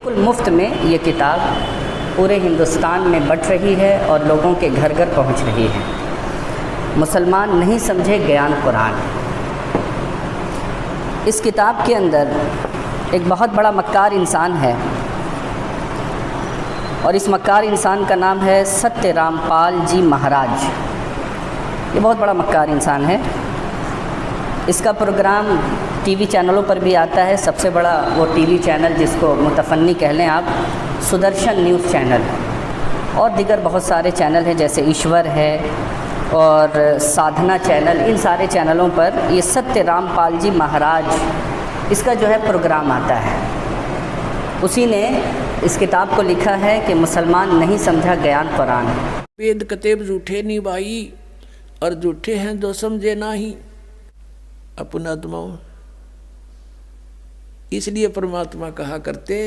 बिल्कुल मुफ्त में ये किताब पूरे हिंदुस्तान में बँट रही है और लोगों के घर घर पहुंच रही है। मुसलमान नहीं समझे ज्ञान कुरान। इस किताब के अंदर एक बहुत बड़ा मक्कार इंसान है और इस मक्कार इंसान का नाम है सत्य रामपाल जी महाराज। ये बहुत बड़ा मक्कार इंसान है। इसका प्रोग्राम टीवी चैनलों पर भी आता है। सबसे बड़ा वो टीवी चैनल जिसको मुतफन्नी कह लें आप, सुदर्शन न्यूज़ चैनल, और दीगर बहुत सारे चैनल हैं जैसे ईश्वर है और साधना चैनल। इन सारे चैनलों पर ये सत्य रामपाल जी महाराज इसका जो है प्रोग्राम आता है। उसी ने इस किताब को लिखा है कि मुसलमान नहीं समझा ज्ञान कुरान। वेद कतेब झूठे नहीं भाई, और झूठे हैं जो समझे नाही अपन आत्माओं। इसलिए परमात्मा कहा करते,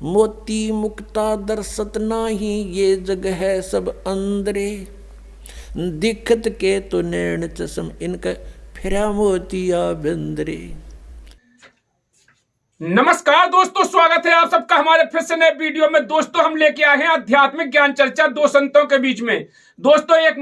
मोती मुक्ता दर्शत नाही, ये जग है सब अंदरे, दिखत के तो नैन चश्म, इनका फिरा मोतिया बंदरे। नमस्कार दोस्तों, स्वागत है आप सबका हमारे फिर से नए वीडियो में। दोस्तों हम लेके आए हैं आध्यात्मिक ज्ञान चर्चा दो संतों के बीच में। दोस्तों एक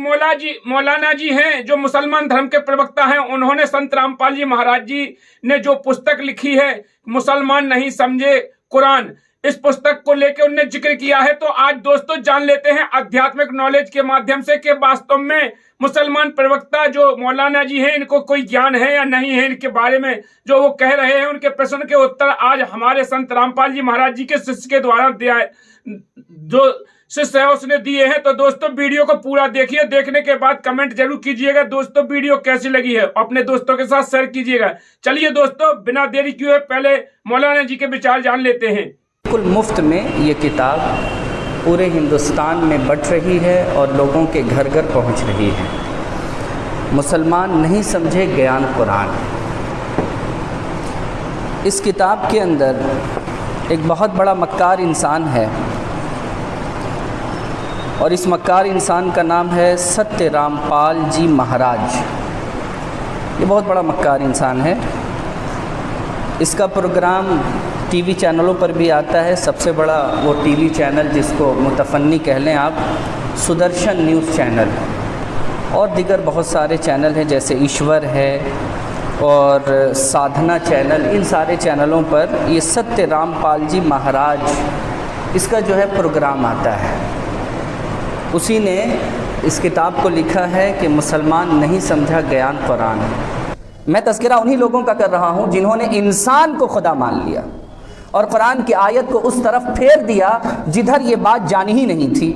मौलाना जी हैं जो मुसलमान धर्म के प्रवक्ता हैं। उन्होंने संत रामपाल जी महाराज जी ने जो पुस्तक लिखी है मुसलमान नहीं समझे कुरान, इस पुस्तक को लेकर उन्होंने जिक्र किया है। तो आज दोस्तों जान लेते हैं आध्यात्मिक नॉलेज के माध्यम से कि वास्तव में मुसलमान प्रवक्ता जो मौलाना जी हैं इनको कोई ज्ञान है या नहीं है। इनके बारे में जो वो कह रहे हैं उनके प्रश्न के उत्तर आज हमारे संत रामपाल जी महाराज जी के शिष्य के द्वारा दिया, जो शिष्य है उसने दिए हैं। तो दोस्तों वीडियो को पूरा देखिए, देखने के बाद कमेंट जरूर कीजिएगा दोस्तों वीडियो कैसी लगी है, अपने दोस्तों के साथ शेयर कीजिएगा। चलिए दोस्तों बिना देरी किए पहले मौलाना जी के विचार जान लेते हैं। बिल्कुल मुफ्त में ये किताब पूरे हिंदुस्तान में बँट रही है और लोगों के घर घर पहुंच रही है। मुसलमान नहीं समझे ज्ञान कुरान। इस किताब के अंदर एक बहुत बड़ा मक्कार इंसान है और इस मक्कार इंसान का नाम है सत्य रामपाल जी महाराज। ये बहुत बड़ा मक्कार इंसान है। इसका प्रोग्राम टीवी चैनलों पर भी आता है। सबसे बड़ा वो टीवी चैनल जिसको मुतफन्नी कह लें आप, सुदर्शन न्यूज़ चैनल, और दीगर बहुत सारे चैनल हैं जैसे ईश्वर है और साधना चैनल। इन सारे चैनलों पर ये सत्य रामपाल जी महाराज इसका जो है प्रोग्राम आता है। उसी ने इस किताब को लिखा है कि मुसलमान नहीं समझा ज्ञान कुरान। मैं तज़किरा उन्हीं लोगों का कर रहा हूँ जिन्होंने इंसान को खुदा मान लिया और कुरान की आयत को उस तरफ फेर दिया जिधर ये बात जानी ही नहीं थी।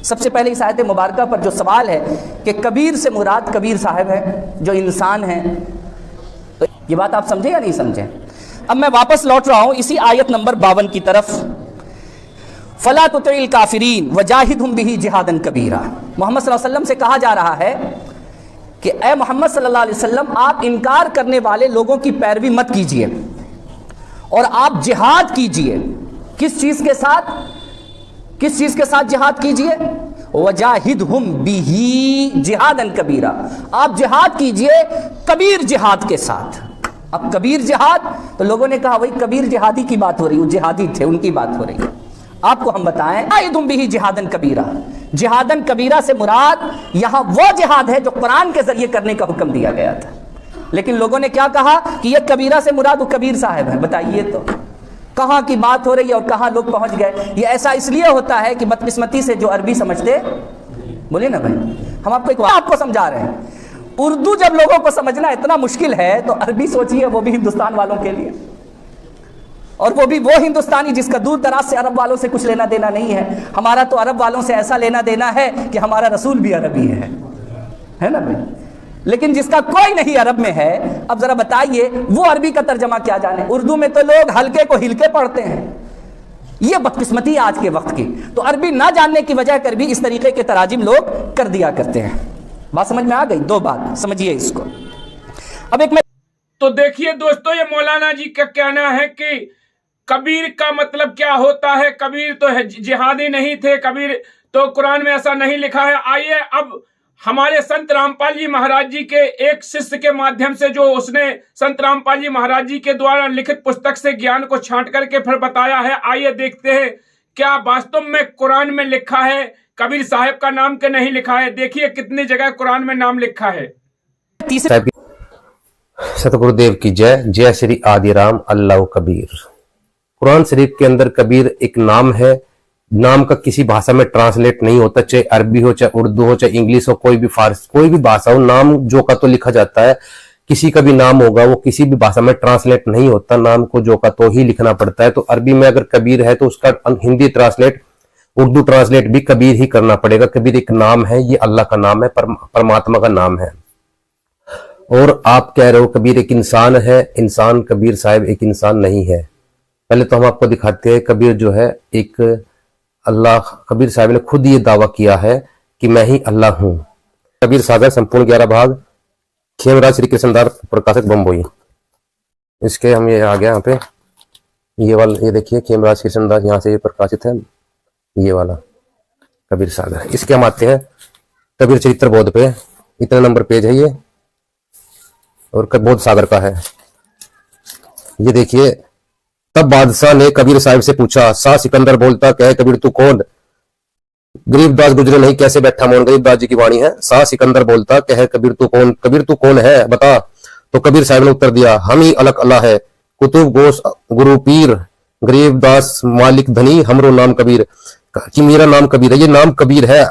सबसे पहले इस आयत मुबारका पर जो सवाल है कि कबीर से मुराद कबीर साहब है जो इंसान हैं, तो ये बात आप समझे या नहीं समझे? अब मैं वापस लौट रहा हूँ इसी आयत नंबर 52 की तरफ। फला तुतिल काफिरीन वजाहिदहुम बिही जिहादन कबीरा। मोहम्मद सल्लल्लाहु अलैहि वसल्लम से कहा जा रहा है कि ए मोहम्मद सल्लल्लाहु अलैहि वसल्लम, आप इनकार करने वाले लोगों की पैरवी मत कीजिए और आप जिहाद कीजिए। किस चीज के साथ? किस चीज के साथ जिहाद कीजिए? वजाहिदहुम बिही जिहादन कबीरा। आप जिहाद कीजिए कबीर जिहाद के साथ। अब कबीर जिहाद, तो लोगों ने कहा वही कबीर जिहादी की बात हो रही है, वो जिहादी थे उनकी बात हो रही है। आपको हम बताएं, वजाहिदहुम बिही जिहादन कबीरा। जिहादन कबीरा से मुराद यहां वो जिहाद है जो कुरान के जरिए करने का हुक्म दिया गया था। लेकिन लोगों ने क्या कहा कि ये कबीरा से मुराद वो कबीर साहब है। बताइए तो कहाँ की बात हो रही है और कहाँ लोग पहुंच गए। ये ऐसा इसलिए होता है कि बदकिस्मती से जो अरबी समझते, बोले ना भाई, हम आपको एक आपको समझा रहे हैं। उर्दू जब लोगों को समझना इतना मुश्किल है तो अरबी सोचिए, वो भी हिंदुस्तान वालों के लिए, और वो भी वो हिंदुस्तानी जिसका दूर दराज से अरब वालों से कुछ लेना देना नहीं है। हमारा तो अरब वालों से ऐसा लेना देना है कि हमारा रसूल भी अरबी है ना भाई। लेकिन जिसका कोई नहीं अरब में है, अब जरा बताइए वो अरबी का तर्जमा क्या जाने। उर्दू में तो लोग हल्के को हिलके पढ़ते हैं। ये बदकिस्मती है आज के वक्त की। तो अरबी ना जानने की वजह कर भी इस तरीके के तराजिम लोग कर दिया करते हैं। बात समझ में आ गई? दो बात समझिए इसको। अब एक तो देखिए दोस्तों, ये मौलाना जी का कहना है कि कबीर का मतलब क्या होता है। कबीर तो जिहादी नहीं थे, कबीर तो कुरान में ऐसा नहीं लिखा है। आइए अब हमारे संत रामपाल जी महाराज जी के एक शिष्य के माध्यम से, जो उसने संत रामपाल जी महाराज जी के द्वारा लिखित पुस्तक से ज्ञान को छांट करके फिर बताया है। आइए देखते हैं क्या वास्तव में कुरान में लिखा है। कबीर साहब का नाम के नहीं लिखा है। देखिए कितनी जगह कुरान में नाम लिखा है। सतगुरुदेव की जय। जय श्री आदि राम अल्लाह कबीर। कुरान शरीफ के अंदर कबीर एक नाम है। नाम का किसी भाषा में ट्रांसलेट नहीं होता, चाहे अरबी हो, चाहे उर्दू हो, चाहे इंग्लिश हो, कोई भी फारसी, कोई भी भाषा हो, नाम जो का तो लिखा जाता है। किसी का भी नाम होगा वो किसी भी भाषा में ट्रांसलेट नहीं होता, नाम को जो का तो ही लिखना पड़ता है। तो अरबी में अगर कबीर है तो उसका हिंदी ट्रांसलेट, उर्दू ट्रांसलेट भी कबीर ही करना पड़ेगा। कबीर एक नाम है, ये अल्लाह का नाम है, परमात्मा का नाम है। और आप कह रहे हो कबीर एक इंसान है। इंसान, कबीर साहब एक इंसान नहीं है। पहले तो हम आपको दिखाते हैं कबीर जो है एक अल्लाह, कबीर साहब ने खुद ये दावा किया है कि मैं ही अल्लाह हूं। कबीर सागर संपूर्ण 11 भाग, खेमराज श्री कृष्णदास प्रकाशक बम्बई। इसके हम ये आ गया यहाँ पे, ये वाला, ये देखिए खेमराज कृष्णदास, यहाँ से ये प्रकाशित है, ये वाला कबीर सागर। इसके हम आते हैं कबीर चरित्र बोध पे, इतना नंबर पेज है ये, और बोध सागर का है। ये देखिए, तब बादशाह ने कबीर साहब से पूछा, शाह सिकंदर बोलता, कहे कबीर तू कौन? गरीबदास गुजरे नहीं कैसे बैठा मौन। गरीबदास जी की वाणी है। शाह सिकंदर बोलता, कहे कबीर तू कौन? कबीर तू कौन है बता। तो कबीर साहब ने उत्तर दिया, हम ही अलग अल्लाह है, कुतुब गोश गुरु पीर, गरीबदास मालिक धनी, हमरो नाम कबीर। कि मेरा नाम कबीर है। ये नाम कबीर है।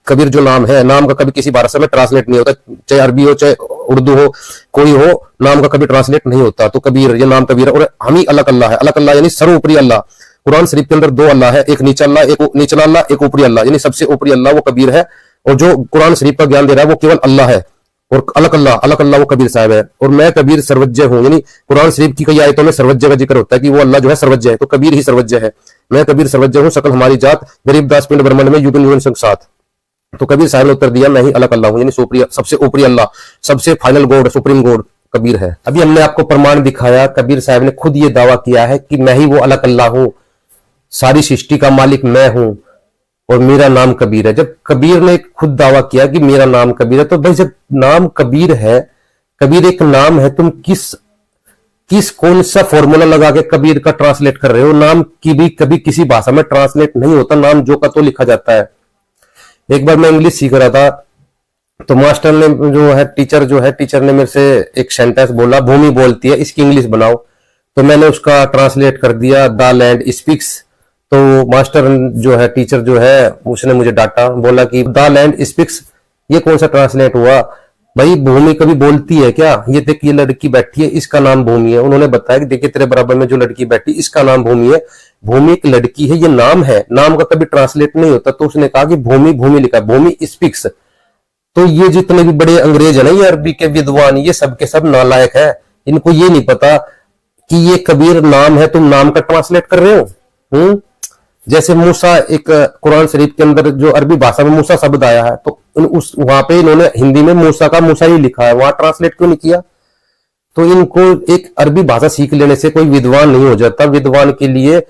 कबीर जो नाम है, नाम का कभी किसी भाषा में ट्रांसलेट नहीं होता, चाहे अरबी हो, चाहे उर्दू हो, कोई हो, नाम का कभी ट्रांसलेट नहीं होता। तो कबीर, ये नाम कबीर है। और हम ही अलग अल्लाह है। अलग अल्लाह यानी सर्वोपरि अल्लाह। कुरान शरीफ के अंदर 2 अल्लाह है, एक नीचा अल्लाह, एक निचला अल्लाह, एक ऊपरी अल्लाह, यानी सबसे ऊपरी अल्लाह वो कबीर है। और जो कुरान शरीफ का ज्ञान दे रहा है वो केवल अल्लाह है। और अलग अल्लाह वो कबीर साहब है। और मैं कबीर सर्वज्ञ हूं, यानी कुरान शरीफ की कई आयतों में सर्वज्ञ का जिक्र होता है कि वो अल्लाह जो है सर्वज्ञ है, तो कबीर ही सर्वज्ञ है। मैं कबीर सर्वज्ञ हूं, सकल हमारी जात, गरीबदास पिंड ब्रह्मांड में युगन युगन संग साथ। तो कबीर साहब ने उत्तर दिया, मैं ही अलग अल्लाह हूं, यानी सबसे ऊपरी अल्लाह, सबसे final God, supreme God Kabir है। अभी हमने आपको प्रमाण दिखाया, कबीर साहब ने खुद ये दावा किया है कि मैं ही वो अलग अल्लाह हूं, सारी सृष्टि का मालिक मैं हूं और मेरा नाम कबीर है। जब कबीर ने खुद दावा किया कि मेरा नाम कबीर है, तो भाई जब नाम कबीर है, कबीर एक नाम है, तुम किस कौन सा फॉर्मूला लगा के कबीर का ट्रांसलेट कर रहे हो? नाम की भी कभी किसी भाषा में ट्रांसलेट नहीं होता, नाम जो का तो लिखा जाता है। एक बार मैं इंग्लिश सीख रहा था, तो मास्टर ने टीचर ने मेरे से एक सेंटेंस बोला, भूमि बोलती है, इसकी इंग्लिश बनाओ। तो मैंने उसका ट्रांसलेट कर दिया, द लैंड स्पीक्स। तो मास्टर टीचर उसने मुझे डांटा, बोला कि द लैंड स्पीक्स ये कौन सा ट्रांसलेट हुआ भाई? भूमि कभी बोलती है क्या? ये देख, ये लड़की बैठी है, इसका नाम भूमि है। उन्होंने बताया कि देखिए तेरे बराबर में जो लड़की बैठी, इसका नाम भूमि है। भूमि एक लड़की है, ये नाम है, नाम का कभी ट्रांसलेट नहीं होता। तो उसने कहा कि भूमि लिखा, भूमि स्पीक्स। तो ये जितने भी बड़े अंग्रेज है ना, ये अरबी के विद्वान, ये सब के सब नालायक है। इनको ये नहीं पता कि ये कबीर नाम है, तुम नाम का ट्रांसलेट कर रहे हो। जैसे मूसा, एक कुरान शरीफ के अंदर जो अरबी भाषा में मूसा शब्द आया है, तो वहां पे इन्होंने हिंदी में मूसा का मूसा ही लिखा है, वहां ट्रांसलेट क्यों नहीं किया? तो इनको एक अरबी भाषा सीख लेने से कोई विद्वान नहीं हो जाता। विद्वान के लिए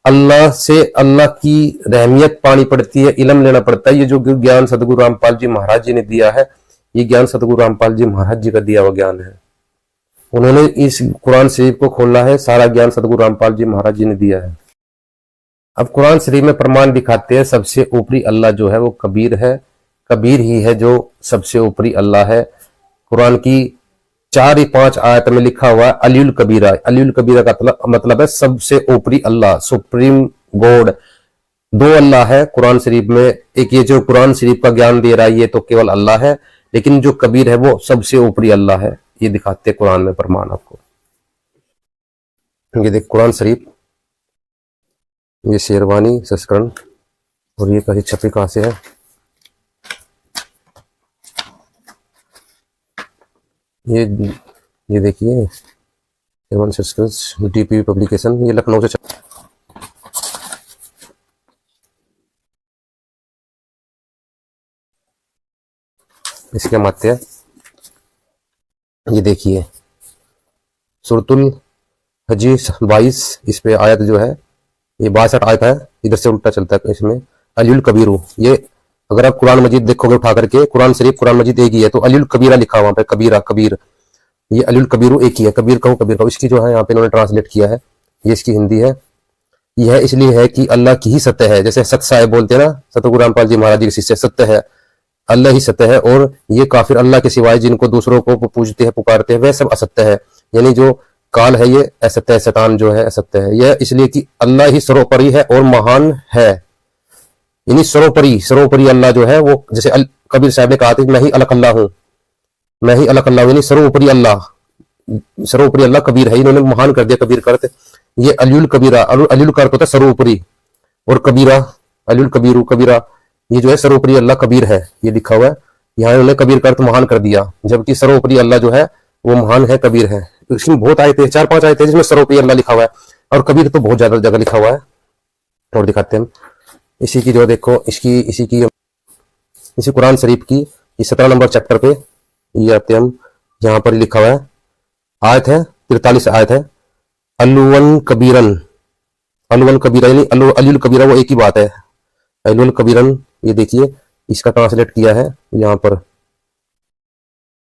अल्लाह से, अल्लाह की रहमियत पानी पड़ती है, इल्म लेना पड़ता है। ये जो ज्ञान सदगुरु रामपाल जी महाराज जी ने दिया है, ये ज्ञान सदगुरु रामपाल जी महाराज जी का दिया हुआ ज्ञान है। उन्होंने इस कुरान शरीफ को खोला है, सारा ज्ञान सदगुरु रामपाल जी महाराज जी ने दिया है। अब कुरान शरीफ में प्रमाण दिखाते हैं, सबसे ऊपरी अल्लाह जो है वो कबीर है। कबीर ही है जो सबसे ऊपरी अल्लाह है। कुरान की 4 या 5 आयत में लिखा हुआ है अलीउल कबीरा। अलीउल कबीरा का मतलब है सबसे ऊपरी अल्लाह, सुप्रीम गॉड। 2 अल्लाह है कुरान शरीफ में। एक ये जो कुरान शरीफ का ज्ञान दे रहा है, ये तो केवल अल्लाह है, लेकिन जो कबीर है वो सबसे ऊपरी अल्लाह है। ये दिखाते कुरान में प्रमाण आपको। ये देख कुरान शरीफ, ये शेरवानी संस्करण, और ये कहीं छपी कहां से है? ये देखिए शेरवानी संस्करण, डीपीवी पब्लिकेशन, ये लखनऊ से इसके माते हैं। ये देखिए सूरतुल हजी 22, इस पे आयत जो है ये 62 आयत है, इधर से उल्टा चलता है इसमें। अलीउल कबीरू, ये अगर आप कुरान मजीद देखोगे उठा करके, कुरान शरीफ कुरान मजीद एक ही है, तो अलीउल कबीरा लिखा हुआ पे, कबीरा कबीर, ये अलीउल कबीर एक ही है, कबीर कहो। इसकी जो है यहाँ पे इन्होंने ट्रांसलेट किया है, ये इसकी हिंदी है। यह इसलिए है कि अल्लाह की ही सत्य है, जैसे सत्य साहिब बोलते हैं ना, सतगुरु रामपाल जी महाराज जी के शिष्य, सत्य है, अल्लाह ही सत्य है, और ये काफिर अल्लाह के सिवाय जिनको दूसरों को पूजते हैं पुकारते हैं वह सब असत्य है। यानी जो काल है ये असत्य है, शैतान जो है असत्य है। यह इसलिए कि अल्लाह ही सर्वोपरि है और महान है। यानी सर्वोपरि अल्लाह जो है वो, जैसे कबीर साहब ने कहा था मैं ही अलग अल्लाह हूं, मैं ही अलग अल्लाह हूं, यानी सर्वोपरि अल्लाह कबीर है। इन्होंने महान कर दिया कबीर का अर्थ। ये अलीउल कबीरा, अलीउल का अर्थ होता है सर्वोपरि, और कबीरा अलीउल कबीरू कबीरा, ये जो है सर्वोपरि अल्लाह कबीर है, ये लिखा हुआ है यहाँ। इन्होंने कबीर का अर्थ महान कर दिया, जबकि सर्वोपरि अल्लाह जो है वो महान है, कबीर है। इसमें बहुत आयतें, 4-5 आयतें जिसमें सर्वोपरि अल्लाह लिखा हुआ है, और कबीर तो बहुत ज्यादा जगह लिखा हुआ है। और दिखाते हैं हम इसी की, जो देखो इसी कुरान शरीफ की 17 नंबर चैप्टर पे ये आते हम, यहाँ पर लिखा हुआ है, आयत है 43 आयत है, अलुवन कबीरन यानी अलीउल कबीरा वो एक ही बात है, अलुवन कबीरन। ये देखिए इसका ट्रांसलेट किया है यहाँ पर,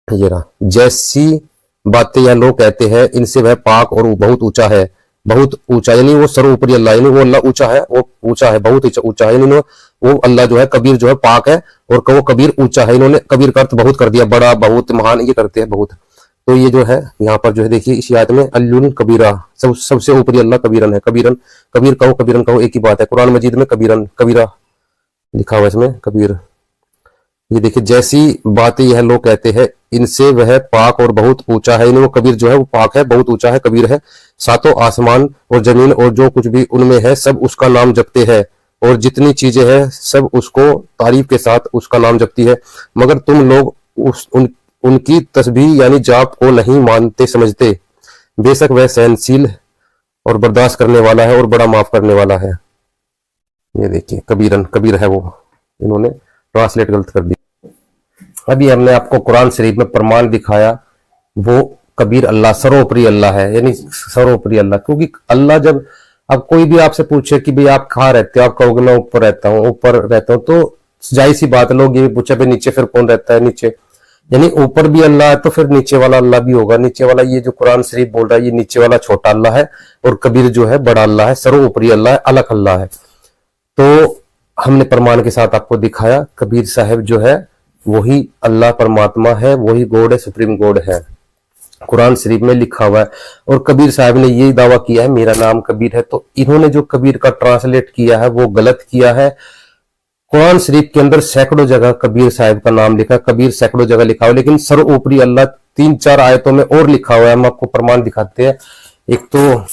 ये रहा, जैसी बातें यह लोग कहते हैं इनसे वह पाक और बहुत ऊंचा है, बहुत ऊंचा, यानी वो सर्वोपरि अल्लाह, यानी वो अल्लाह ऊंचा है, वो ऊंचा है, बहुत ऊंचा है, यानी वो अल्लाह जो है कबीर जो है पाक है, और वो कबीर ऊंचा है। इन्होंने कबीर का अर्थ बहुत कर दिया, बड़ा, बहुत, महान, ये करते हैं बहुत। तो ये जो है यहाँ पर जो है देखिए इस आयत में अल्युन कबीरा, सबसे ऊपरी अल्लाह कबीरन है, कबीर कबीरन एक ही बात है। कुरान मजीद में कबीरा लिखा हुआ है इसमें, कबीर। ये देखिए जैसी बातें यह लोग कहते हैं इनसे वह पाक और बहुत ऊंचा है, यानी वो कबीर जो है वो पाक है, बहुत ऊंचा है, कबीर है। सातों आसमान और जमीन और जो कुछ भी उनमें है सब उसका नाम जपते हैं, और जितनी चीजें हैं सब उसको तारीफ के साथ उसका नाम जपती है, मगर तुम लोग उनकी तस्बीह यानी जाप को नहीं मानते समझते। बेशक वह सहनशील और बर्दाश्त करने वाला है और बड़ा माफ करने वाला है। ये देखिए कबीर है वो, इन्होंने ट्रांसलेट गलत कर दी। अभी हमने आपको कुरान शरीफ में प्रमाण दिखाया, वो कबीर अल्लाह सर्वोपरि अल्लाह है, यानी सर्वोपरि अल्लाह। क्योंकि अल्लाह, जब अब कोई भी आपसे पूछे कि भाई आप कहाँ रहते हो, आप कहोगे मैं ऊपर रहता हूँ, तो जाहिर सी बात, लोग ये पूछे भाई नीचे फिर कौन रहता है, नीचे, यानी ऊपर भी अल्लाह है तो फिर नीचे वाला अल्लाह भी होगा। नीचे वाला, ये जो कुरान शरीफ बोल रहा है, ये नीचे वाला छोटा अल्लाह है, और कबीर जो है बड़ा अल्लाह है, सर्वोपरि अल्लाह है, अलग अल्लाह है। तो हमने प्रमाण के साथ आपको दिखाया कबीर साहब जो है वही अल्लाह परमात्मा है, वही गॉड है, सुप्रीम गॉड है, कुरान शरीफ में लिखा हुआ है। और कबीर साहब ने यही दावा किया है मेरा नाम कबीर है। तो इन्होंने जो कबीर का ट्रांसलेट किया है वो गलत किया है। कुरान शरीफ के अंदर सैकड़ों जगह कबीर साहब का नाम लिखा, कबीर सैकड़ों जगह लिखा हुआ, लेकिन सर्वोपरि अल्लाह 3-4 आयतों में और लिखा हुआ है। हम आपको प्रमाण दिखाते हैं। एक तो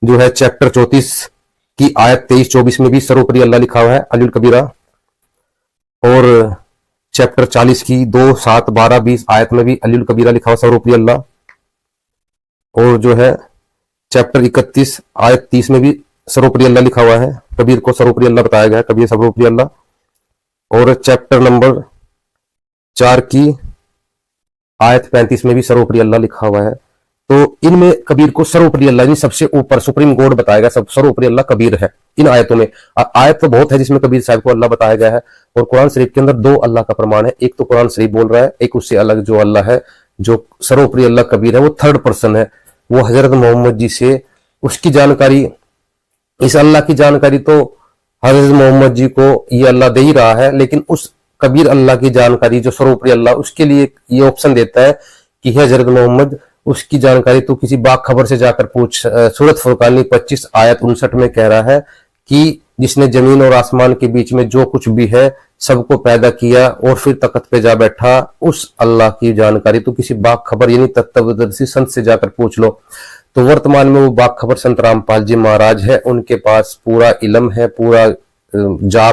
जो है चैप्टर 34 की आयत 23-24 में भी सर्वोपरि अल्लाह लिखा हुआ है, अलीउल कबीरा, और चैप्टर 40 की 2, 7, 12, 20 आयत में भी अलीउल कबीरा लिखा हुआ, सर्वोपरि अल्लाह। और जो है चैप्टर 31 आयत 30 में भी सर्वोपरि अल्लाह लिखा हुआ है, कबीर को सर्वोपरि अल्लाह बताया गया है, कबीर सर्वोपरि अल्लाह। और चैप्टर नंबर 4 की आयत 35 में भी सर्वोपरि अल्लाह लिखा हुआ है। तो इनमें कबीर को सर्वोपरि अल्लाह, यानी सबसे ऊपर सुप्रीम गॉड बताया गया, सब सर्वोपरि अल्लाह कबीर है इन आयतों में। आयत तो बहुत है जिसमें कबीर साहब को अल्लाह बताया गया है, और कुरान शरीफ के अंदर 2 अल्लाह का प्रमाण है। एक तो कुरान शरीफ बोल रहा है, एक उससे अलग जो अल्लाह है, जो सर्वोपरि अल्लाह कबीर है, वो थर्ड पर्सन है, वो हजरत मोहम्मद जी से उसकी जानकारी, इस अल्लाह की जानकारी तो हजरत मोहम्मद जी को ये अल्लाह दे ही रहा है, लेकिन उस कबीर अल्लाह की जानकारी जो सर्वोपरि अल्लाह, उसके लिए ये ऑप्शन देता है कि हजरत मोहम्मद उसकी जानकारी तो किसी बाखबर से जाकर पूछ। सूरत फुरकानी 25 आयत 59 में कह रहा है कि जिसने जमीन और आसमान के बीच में जो कुछ भी है सबको पैदा किया और फिर तख्त पे जा बैठा, उस अल्लाह की जानकारी तो किसी बाखबर यानी तत्वदर्शी संत से जाकर पूछ लो। तो वर्तमान में वो बाखबर संत रामपाल जी महाराज है, उनके पास पूरा इल्म है, पूरा जाप